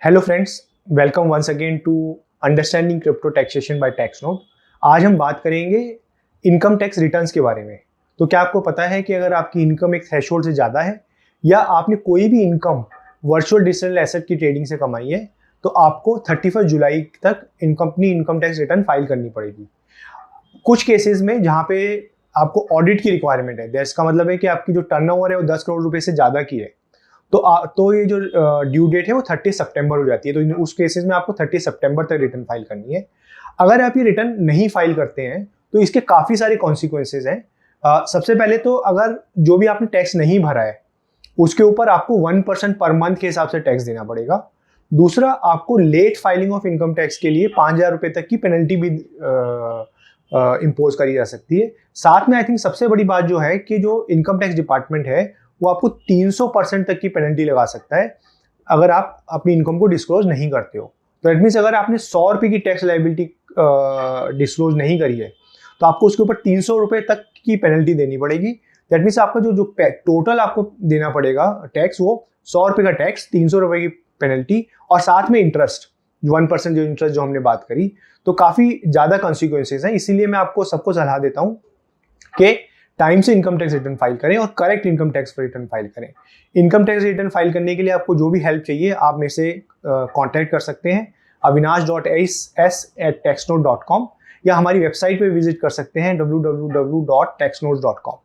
Hello friends, welcome once again to understanding crypto taxation by TaxNode. आज हम बात करेंगे इनकम टैक्स रिटर्न्स के बारे में। तो क्या आपको पता है कि अगर आपकी इनकम एक थ्रेशोल्ड से ज़्यादा है या आपने कोई भी इनकम वर्चुअल डिजिटल एसेट की ट्रेडिंग से कमाई है तो आपको 31 जुलाई तक company income tax return file करनी पड़ेगी। कुछ केसेस में जहाँ पे आपको ऑडिट की रिक्वायरमेंट है, इसका मतलब है कि आपकी जो टर्नओवर है वो 10 करोड़ रुपए से ज़्यादा की है, तो ये जो ड्यू डेट है वो 30 सितंबर हो जाती है। तो उस केसेस में आपको 30 सितंबर तक रिटर्न फाइल करनी है। अगर आप ये रिटर्न नहीं फाइल करते हैं तो इसके काफ़ी सारे कॉन्सिक्वेंसेज हैं। सबसे पहले तो अगर जो भी आपने टैक्स नहीं भरा है उसके ऊपर आपको 1% पर मंथ के हिसाब से टैक्स देना पड़ेगा। दूसरा, आपको late filing of income tax के लिए 5,000 रुपये तक की पेनल्टी भी इम्पोज करी जा सकती है। साथ में आई थिंक सबसे बड़ी बात जो है कि जो इनकम टैक्स डिपार्टमेंट है वो आपको 300% तक की पेनल्टी लगा सकता है अगर आप अपनी इनकम को डिस्क्लोज नहीं करते हो। तो दैट मीन्स अगर आपने 100 रुपये की टैक्स लाइबिलिटी डिस्क्लोज नहीं करी है तो आपको उसके ऊपर 300 रुपये तक की पेनल्टी देनी पड़ेगी। दैट मीन्स आपका जो टोटल आपको देना पड़ेगा टैक्स, वो 100 रुपये का टैक्स, 300 रुपये की पेनल्टी और साथ में इंटरेस्ट 1% जो इंटरेस्ट जो हमने बात करी। तो काफ़ी ज़्यादा कॉन्सिक्वेंसेज हैं। इसीलिए मैं आपको सबको सलाह देता हूँ कि टाइम से इनकम टैक्स रिटर्न फाइल करें और correct income tax return file करें। इनकम टैक्स रिटर्न फाइल करने के लिए आपको जो भी हेल्प चाहिए आप मेरे से कांटेक्ट कर सकते हैं avinash.s@taxnote.com या हमारी वेबसाइट पे विजिट कर सकते हैं www.taxnotes.com।